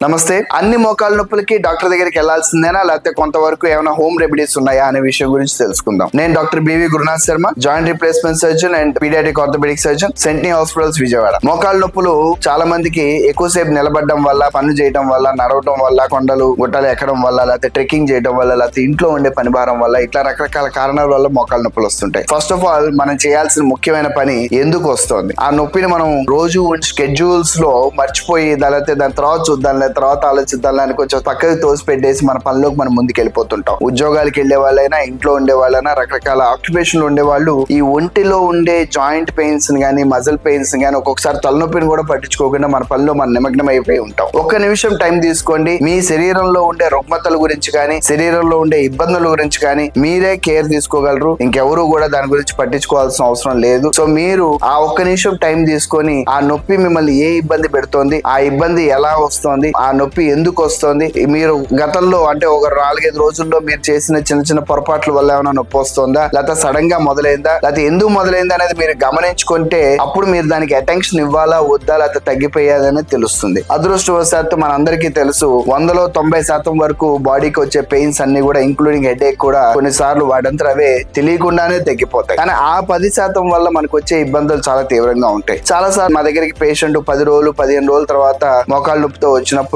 నమస్తే. అన్ని మోకాళ్ళ నొప్పులకి డాక్టర్ దగ్గరికి వెళ్లాల్సిందేనా, లేకపోతే కొంతవరకు ఏమైనా హోమ్ రెమెడీస్ ఉన్నాయా అనే విషయం గురించి తెలుసుకుందాం. నేను doctor BV Gurunath Sharma, joint replacement surgeon and paediatric orthopaedic surgeon, Sentini hospitals, Vijayawada. మోకాళ్ళ నొప్పులు చాలా మందికి ఎక్కువసేపు నిలబడడం వల్ల, పనులు చేయడం వల్ల, నడవడం వల్ల, కొండలు గుట్టలు ఎక్కడం వల్ల, లేకపోతే ట్రెక్కింగ్ చేయడం వల్ల, లేకపోతే ఇంట్లో ఉండే పని భారం వల్ల, ఇట్లా రకరకాల కారణాల వల్ల మోకాళ్ళ నొప్పులు వస్తుంటాయి. ఫస్ట్ ఆఫ్ ఆల్ మనం చేయాల్సిన ముఖ్యమైన పని ఎందుకు వస్తుంది, ఆ నొప్పిని మనం రోజు స్కెడ్యూల్స్ లో మర్చిపోయి లేకపోతే దాని తర్వాత చూద్దాం, తర్వాత ఆలోచిద్దాం కొంచెం పక్కకి తోసి పెట్టేసి మన పనిలోకి మనం ముందుకు వెళ్ళిపోతుంటాం. ఉద్యోగాలకు వెళ్లే వాళ్ళైనా, ఇంట్లో ఉండే వాళ్ళైనా, రకరకాల ఆక్యుపేషన్ ఉండే వాళ్ళు ఈ ఒంటిలో ఉండే జాయింట్ పెయిన్స్ గానీ, మజిల్ పెయిన్స్ గానీ, ఒక్కొక్కసారి తలనొప్పిని కూడా పట్టించుకోకుండా మన పనిలో మనం నిమగ్నం అయిపోయి ఉంటాం. ఒక్క నిమిషం టైం తీసుకోండి. మీ శరీరంలో ఉండే రుగ్మతల గురించి కానీ, శరీరంలో ఉండే ఇబ్బందుల గురించి కానీ మీరే కేర్ తీసుకోగలరు. ఇంకెవరు కూడా దాని గురించి పట్టించుకోవాల్సిన అవసరం లేదు. సో మీరు ఆ ఒక్క నిమిషం టైం తీసుకొని ఆ నొప్పి మిమ్మల్ని ఏ ఇబ్బంది పెడుతోంది, ఆ ఇబ్బంది ఎలా వస్తోంది, ఆ నొప్పి ఎందుకు వస్తుంది, మీరు గతంలో అంటే ఒక 4-5 రోజుల్లో మీరు చేసిన చిన్న చిన్న పొరపాట్ల వల్ల ఏమైనా నొప్పి వస్తుందా, లేకపోతే సడన్ గా మొదలైందా, లేకపోతే ఎందుకు మొదలైందా అనేది మీరు గమనించుకుంటే అప్పుడు మీరు దానికి అటెన్షన్ ఇవ్వాలా వద్దా, లేకపోతే తగ్గిపోయేదని తెలుస్తుంది. అదృష్టవశాత్తు మనందరికీ తెలుసు 100లో 90% వరకు బాడీకి వచ్చే పెయిన్స్ అన్ని కూడా, ఇంక్లూడింగ్ హెడ్ ఏక్ కూడా, కొన్నిసార్లు వాటంతా అవే తెలియకుండానే తగ్గిపోతాయి. కానీ ఆ 10% వల్ల మనకు వచ్చే ఇబ్బందులు చాలా తీవ్రంగా ఉంటాయి. చాలా సార్లు మా దగ్గరికి పేషెంట్ 10 రోజులు 15 రోజుల తర్వాత మోకాళ్ళ నొప్పితో వచ్చినప్పుడు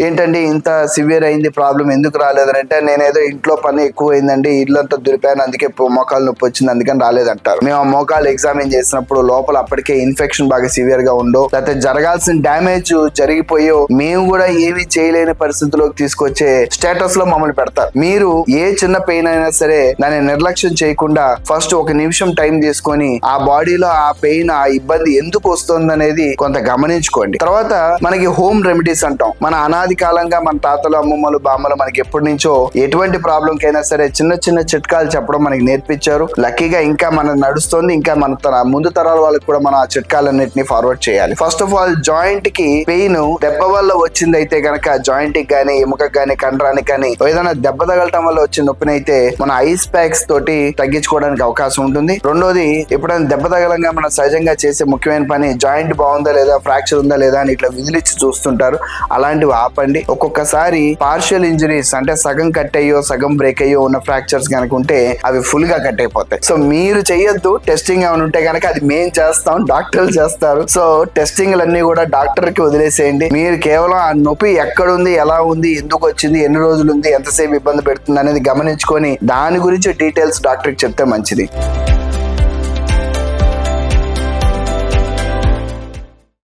ఏంటండి ఇంత సివియర్ అయింది, ప్రాబ్లం ఎందుకు రాలేదంటే, నేనేదో ఇంట్లో పని ఎక్కువ అయిందండి, ఇల్లంతా దులిపాను, అందుకే మోకాలు నొప్పి వచ్చింది, అందుకని రాలేదంటారు. మేము ఆ మోకాలు ఎగ్జామిన్ చేసినప్పుడు లోపల అప్పటికే ఇన్ఫెక్షన్ బాగా సివియర్ గా ఉండో, లేకపోతే జరగాల్సిన డ్యామేజ్ జరిగిపోయో మేము కూడా ఏమీ చేయలేని పరిస్థితిలోకి తీసుకొచ్చే స్టేటస్ లో మమ్మల్ని పెడతారు. మీరు ఏ చిన్న పెయిన్ అయినా సరే దాన్ని నిర్లక్ష్యం చేయకుండా ఫస్ట్ ఒక నిమిషం టైం తీసుకొని ఆ బాడీలో ఆ పెయిన్, ఆ ఇబ్బంది ఎందుకు వస్తుంది అనేది కొంత గమనించుకోండి. తర్వాత మనకి హోమ్ రెమెడీస్ అంటాం. మన అనాది కాలంగా మన తాతలు, అమ్మమ్మలు, బామ్మలు మనకి ఎప్పటి నుంచో ఎటువంటి ప్రాబ్లం కైనా సరే చిన్న చిన్న చిట్కాలు చెప్పడం మనకి నేర్పించారు. లక్కీగా ఇంకా మనం నడుస్తుంది. ఇంకా మన ముందు తరాల వాళ్ళకి కూడా మనం ఆ చిట్కాలన్నింటినీ ఫార్వర్డ్ చేయాలి. ఫస్ట్ ఆఫ్ ఆల్ జాయింట్ కి పెయిన్ దెబ్బ వల్ల వచ్చింది అయితే గనక జాయింట్ కి గానీ, ఎముకకి గానీ, కండరానికి కానీ ఏదైనా దెబ్బ తగలటం వల్ల వచ్చిన నొప్పిని అయితే మన ఐస్ ప్యాక్స్ తోటి తగ్గించుకోవడానికి అవకాశం ఉంటుంది. రెండోది, ఎప్పుడైనా దెబ్బ తగలంగా మనం సహజంగా చేసే ముఖ్యమైన పని జాయింట్ బాగుందా లేదా, ఫ్రాక్చర్ ఉందా లేదా అని ఇట్లా విదిలిచ్చి చూస్తుంటారు. అలాంటివి ఆపండి. ఒక్కొక్కసారి పార్షియల్ ఇంజరీస్ అంటే సగం కట్ అయ్యో, సగం బ్రేక్ అయ్యో ఉన్న ఫ్రాక్చర్స్ కనుక ఉంటే అవి ఫుల్ గా కట్ అయిపోతాయి. సో మీరు చెయ్యొద్దు. టెస్టింగ్ ఏమైనా ఉంటే కనుక అది మేము చేస్తాం, డాక్టర్లు చేస్తారు. సో టెస్టింగ్లన్నీ కూడా డాక్టర్ కి వదిలేసేయండి. మీరు కేవలం ఆ నొప్పి ఎక్కడుంది, ఎలా ఉంది, ఎందుకు వచ్చింది, ఎన్ని రోజులు ఉంది, ఎంతసేపు ఇబ్బంది పెడుతుంది అనేది గమనించుకొని దాని గురించి డీటెయిల్స్ డాక్టర్ కి చెప్తే మంచిది.